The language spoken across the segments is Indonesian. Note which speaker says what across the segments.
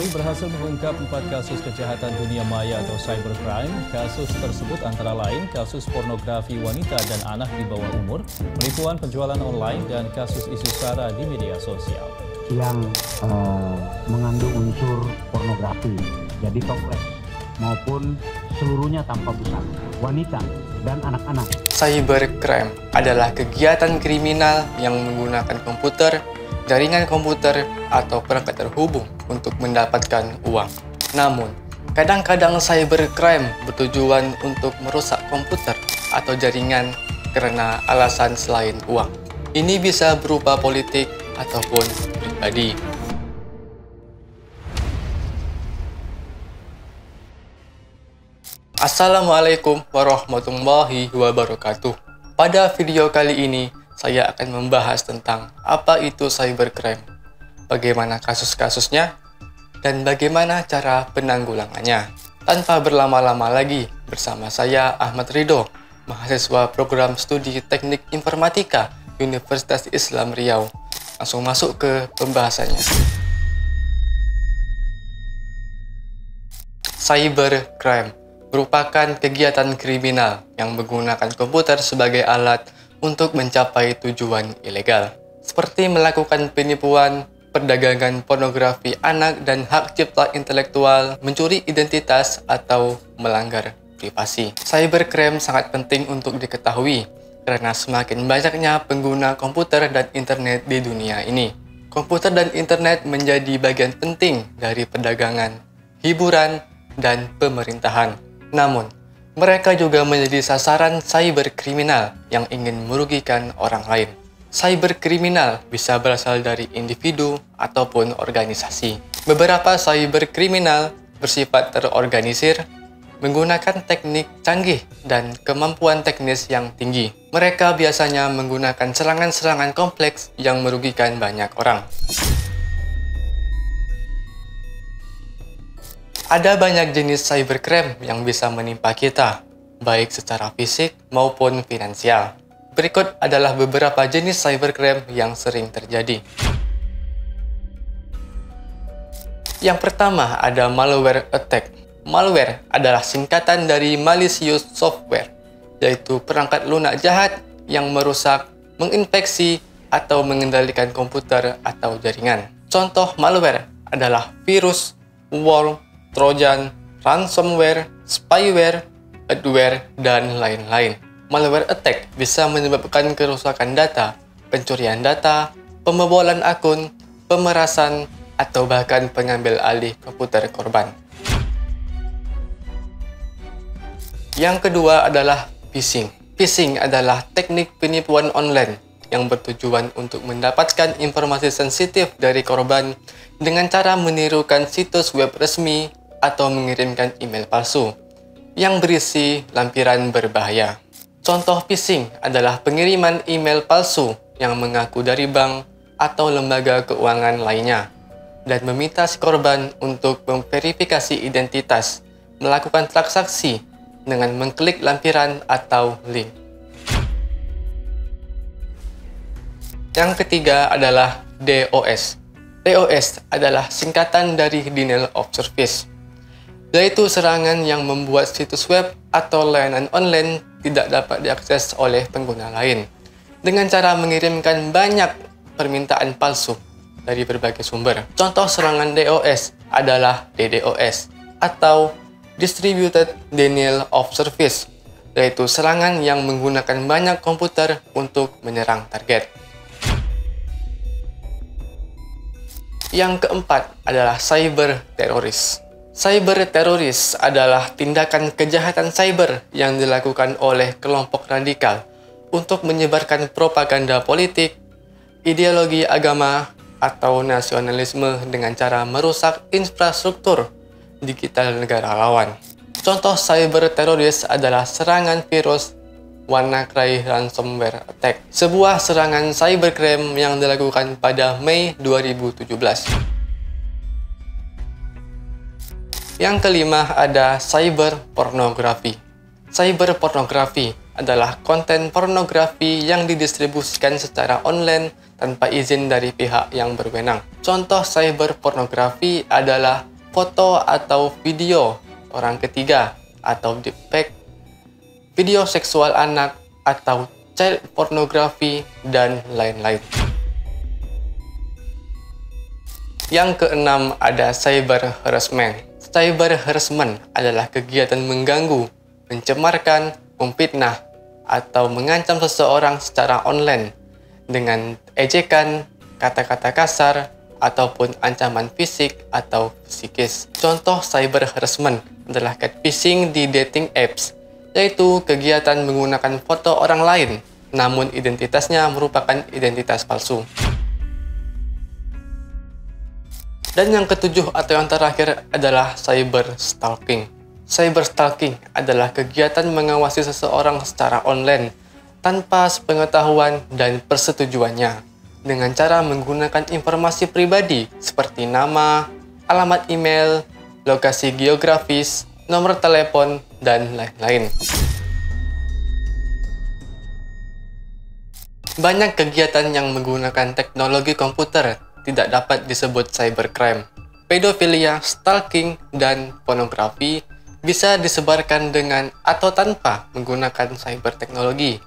Speaker 1: Polri berhasil mengungkap 4 kasus kejahatan dunia maya atau cybercrime. Kasus tersebut antara lain kasus pornografi wanita dan anak di bawah umur, penipuan penjualan online, dan kasus isu SARA di media sosial.
Speaker 2: Yang mengandung unsur pornografi, jadi toples maupun seluruhnya tanpa busana, wanita dan anak-anak.
Speaker 3: Cybercrime adalah kegiatan kriminal yang menggunakan komputer, jaringan komputer, atau perangkat terhubung untuk mendapatkan uang. Namun, kadang-kadang cybercrime bertujuan untuk merusak komputer atau jaringan karena alasan selain uang. Ini bisa berupa politik ataupun pribadi. Assalamualaikum warahmatullahi wabarakatuh. Pada video kali ini, saya akan membahas tentang apa itu cybercrime, bagaimana kasus-kasusnya, dan bagaimana cara penanggulangannya. Tanpa berlama-lama lagi, bersama saya Ahmad Ridho, mahasiswa program studi Teknik Informatika Universitas Islam Riau. Langsung masuk ke pembahasannya. Cybercrime merupakan kegiatan kriminal yang menggunakan komputer sebagai alat untuk mencapai tujuan ilegal, seperti melakukan penipuan, perdagangan pornografi anak dan hak cipta intelektual, mencuri identitas, atau melanggar privasi. Cybercrime sangat penting untuk diketahui karena semakin banyaknya pengguna komputer dan internet di dunia ini. Komputer dan internet menjadi bagian penting dari perdagangan, hiburan, dan pemerintahan. Namun, mereka juga menjadi sasaran cyberkriminal yang ingin merugikan orang lain. Cyberkriminal bisa berasal dari individu ataupun organisasi. Beberapa cyberkriminal bersifat terorganisir, menggunakan teknik canggih dan kemampuan teknis yang tinggi. Mereka biasanya menggunakan serangan-serangan kompleks yang merugikan banyak orang. Ada banyak jenis cybercrime yang bisa menimpa kita, baik secara fisik maupun finansial. Berikut adalah beberapa jenis cybercrime yang sering terjadi. Yang pertama ada malware attack. Malware adalah singkatan dari malicious software, yaitu perangkat lunak jahat yang merusak, menginfeksi, atau mengendalikan komputer atau jaringan. Contoh malware adalah virus, worm, trojan, ransomware, spyware, adware, dan lain-lain. Malware attack bisa menyebabkan kerusakan data, pencurian data, pembobolan akun, pemerasan, atau bahkan pengambil alih komputer korban. Yang kedua adalah phishing. Phishing adalah teknik penipuan online yang bertujuan untuk mendapatkan informasi sensitif dari korban dengan cara menirukan situs web resmi atau mengirimkan email palsu yang berisi lampiran berbahaya. Contoh phishing adalah pengiriman email palsu yang mengaku dari bank atau lembaga keuangan lainnya dan meminta si korban untuk memverifikasi identitas, melakukan transaksi dengan mengklik lampiran atau link. Yang ketiga adalah DOS. DOS adalah singkatan dari Denial of Service, yaitu serangan yang membuat situs web atau layanan online tidak dapat diakses oleh pengguna lain dengan cara mengirimkan banyak permintaan palsu dari berbagai sumber. Contoh serangan DOS adalah DDoS atau Distributed Denial of Service, yaitu serangan yang menggunakan banyak komputer untuk menyerang target. Yang keempat adalah cyber teroris. Cyber teroris adalah tindakan kejahatan cyber yang dilakukan oleh kelompok radikal untuk menyebarkan propaganda politik, ideologi agama, atau nasionalisme dengan cara merusak infrastruktur digital negara lawan. Contoh cyber teroris adalah serangan virus WannaCry ransomware attack, sebuah serangan cybercrime yang dilakukan pada Mei 2017. Yang kelima ada cyber pornografi. Cyber pornografi adalah konten pornografi yang didistribusikan secara online tanpa izin dari pihak yang berwenang. Contoh cyber pornografi adalah foto atau video orang ketiga atau deepfake, video seksual anak atau child pornography, dan lain-lain. Yang keenam ada cyber harassment. Cyber harassment adalah kegiatan mengganggu, mencemarkan, memfitnah, atau mengancam seseorang secara online dengan ejekan, kata-kata kasar, ataupun ancaman fisik atau psikis. Contoh cyber harassment adalah catfishing di dating apps, yaitu kegiatan menggunakan foto orang lain, namun identitasnya merupakan identitas palsu. Dan yang ketujuh atau yang terakhir adalah cyber stalking. Cyber stalking adalah kegiatan mengawasi seseorang secara online tanpa sepengetahuan dan persetujuannya dengan cara menggunakan informasi pribadi seperti nama, alamat email, lokasi geografis, nomor telepon, dan lain-lain. Banyak kegiatan yang menggunakan teknologi komputer tidak dapat disebut cybercrime. Pedofilia, stalking, dan pornografi bisa disebarkan dengan atau tanpa menggunakan cyberteknologi,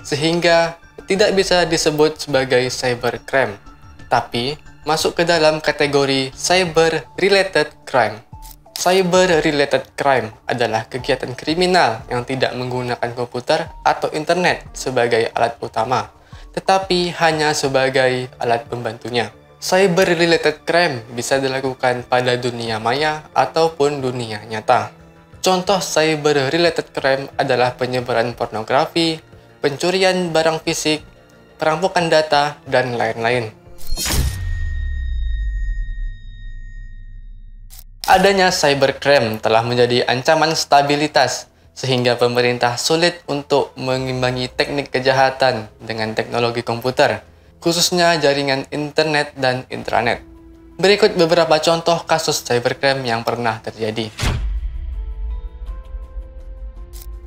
Speaker 3: sehingga tidak bisa disebut sebagai cybercrime, tapi masuk ke dalam kategori cyber-related crime. Cyber-related crime adalah kegiatan kriminal yang tidak menggunakan komputer atau internet sebagai alat utama, tetapi hanya sebagai alat pembantunya. Cyber-related crime bisa dilakukan pada dunia maya ataupun dunia nyata. Contoh cyber-related crime adalah penyebaran pornografi, pencurian barang fisik, perampokan data, dan lain-lain. Adanya cybercrime telah menjadi ancaman stabilitas, sehingga pemerintah sulit untuk mengimbangi teknik kejahatan dengan teknologi komputer, khususnya jaringan internet dan intranet. Berikut beberapa contoh kasus cybercrime yang pernah terjadi.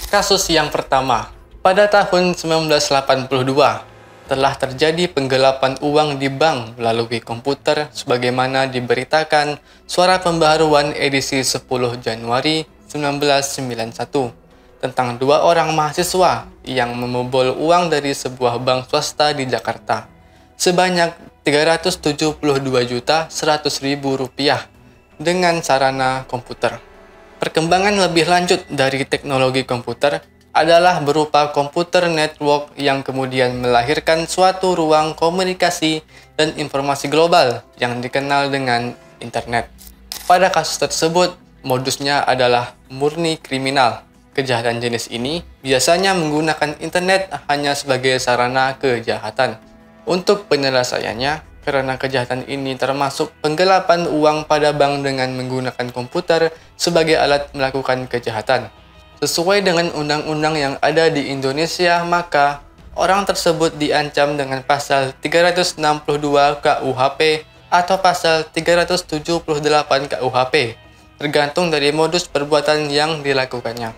Speaker 3: Kasus yang pertama, pada tahun 1982, telah terjadi penggelapan uang di bank melalui komputer sebagaimana diberitakan Suara Pembaharuan edisi 10 Januari 1991 tentang 2 orang mahasiswa yang membobol uang dari sebuah bank swasta di Jakarta sebanyak Rp372.100.000 dengan sarana komputer. Perkembangan lebih lanjut dari teknologi komputer adalah berupa komputer network yang kemudian melahirkan suatu ruang komunikasi dan informasi global yang dikenal dengan internet. Pada kasus tersebut, modusnya adalah murni kriminal. Kejahatan jenis ini biasanya menggunakan internet hanya sebagai sarana kejahatan. Untuk penyelesaiannya, karena kejahatan ini termasuk penggelapan uang pada bank dengan menggunakan komputer sebagai alat melakukan kejahatan. Sesuai dengan undang-undang yang ada di Indonesia, maka orang tersebut diancam dengan pasal 362 KUHP atau pasal 378 KUHP, tergantung dari modus perbuatan yang dilakukannya.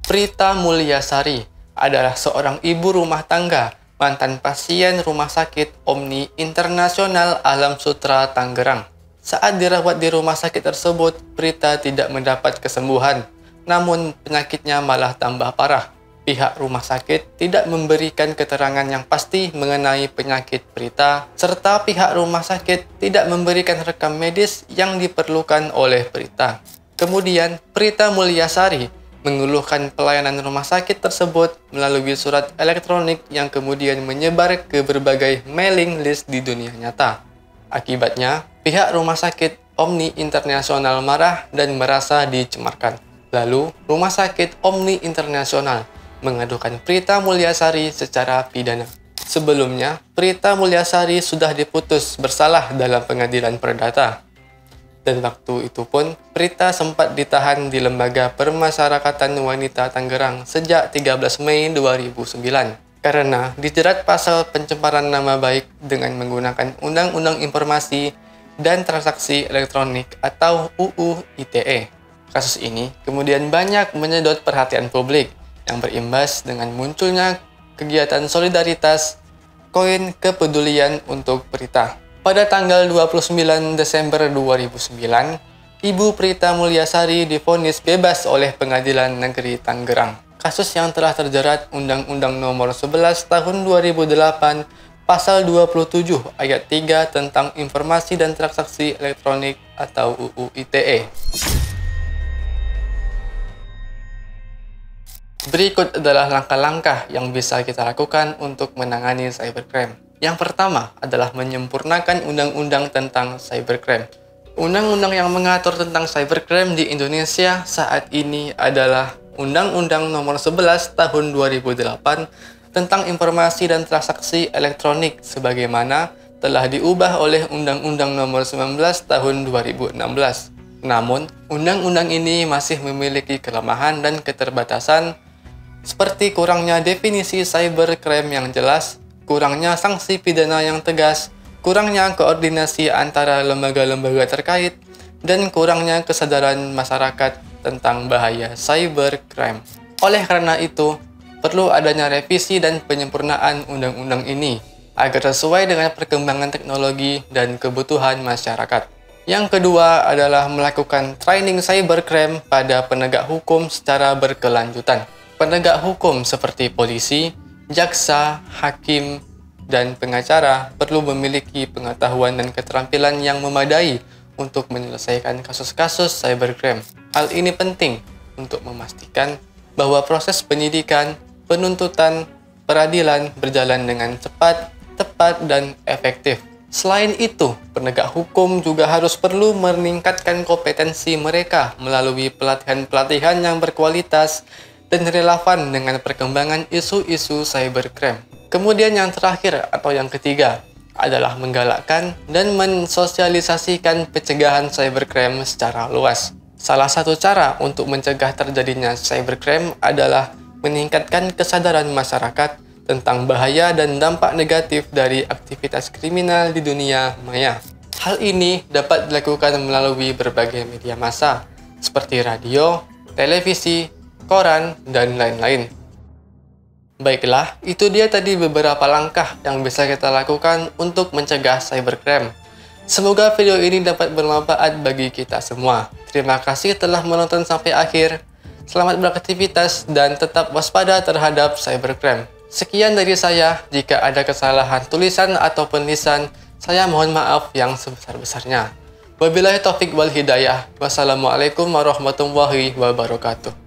Speaker 3: Prita Mulyasari adalah seorang ibu rumah tangga, mantan pasien Rumah Sakit Omni Internasional Alam Sutera Tangerang. Saat dirawat di rumah sakit tersebut, Prita tidak mendapat kesembuhan, namun penyakitnya malah tambah parah. Pihak rumah sakit tidak memberikan keterangan yang pasti mengenai penyakit Prita, serta pihak rumah sakit tidak memberikan rekam medis yang diperlukan oleh Prita. Kemudian, Prita Mulyasari mengeluhkan pelayanan rumah sakit tersebut melalui surat elektronik yang kemudian menyebar ke berbagai mailing list di dunia nyata. Akibatnya, pihak rumah sakit Omni Internasional marah dan merasa dicemarkan. Lalu, rumah sakit Omni Internasional mengadukan Prita Mulyasari secara pidana. Sebelumnya, Prita Mulyasari sudah diputus bersalah dalam pengadilan perdata. Dan waktu itu pun, Prita sempat ditahan di Lembaga Permasyarakatan Wanita Tangerang sejak 13 Mei 2009 karena dijerat pasal pencemaran nama baik dengan menggunakan Undang-Undang Informasi dan Transaksi Elektronik atau UU ITE. Kasus ini kemudian banyak menyedot perhatian publik yang berimbas dengan munculnya kegiatan solidaritas koin kepedulian untuk Prita. Pada tanggal 29 Desember 2009, Ibu Prita Mulyasari divonis bebas oleh Pengadilan Negeri Tangerang. Kasus yang telah terjerat Undang-Undang Nomor 11 Tahun 2008, Pasal 27 Ayat 3 tentang Informasi dan Transaksi Elektronik atau UU ITE. Berikut adalah langkah-langkah yang bisa kita lakukan untuk menangani cybercrime. Yang pertama adalah menyempurnakan undang-undang tentang cybercrime. Undang-undang yang mengatur tentang cybercrime di Indonesia saat ini adalah Undang-Undang Nomor 11 Tahun 2008 tentang Informasi dan Transaksi Elektronik sebagaimana telah diubah oleh Undang-Undang Nomor 19 Tahun 2016. Namun, undang-undang ini masih memiliki kelemahan dan keterbatasan seperti kurangnya definisi cybercrime yang jelas, kurangnya sanksi pidana yang tegas, kurangnya koordinasi antara lembaga-lembaga terkait, dan kurangnya kesadaran masyarakat tentang bahaya cybercrime. Oleh karena itu, perlu adanya revisi dan penyempurnaan undang-undang ini agar sesuai dengan perkembangan teknologi dan kebutuhan masyarakat. Yang kedua adalah melakukan training cybercrime pada penegak hukum secara berkelanjutan. Penegak hukum seperti polisi, jaksa, hakim, dan pengacara perlu memiliki pengetahuan dan keterampilan yang memadai untuk menyelesaikan kasus-kasus cybercrime. Hal ini penting untuk memastikan bahwa proses penyidikan, penuntutan, peradilan berjalan dengan cepat, tepat, dan efektif. Selain itu, penegak hukum juga harus perlu meningkatkan kompetensi mereka melalui pelatihan-pelatihan yang berkualitas dan relevan dengan perkembangan isu-isu cybercrime. Kemudian yang terakhir atau yang ketiga adalah menggalakkan dan mensosialisasikan pencegahan cybercrime secara luas. Salah satu cara untuk mencegah terjadinya cybercrime adalah meningkatkan kesadaran masyarakat tentang bahaya dan dampak negatif dari aktivitas kriminal di dunia maya. Hal ini dapat dilakukan melalui berbagai media massa seperti radio, televisi, koran, dan lain-lain. Baiklah, itu dia tadi beberapa langkah yang bisa kita lakukan untuk mencegah cybercrime. Semoga video ini dapat bermanfaat bagi kita semua. Terima kasih telah menonton sampai akhir. Selamat beraktivitas dan tetap waspada terhadap cybercrime. Sekian dari saya. Jika ada kesalahan tulisan atau penulisan, saya mohon maaf yang sebesar-besarnya. Wabillahi taufik wal hidayah. Wassalamualaikum warahmatullahi wabarakatuh.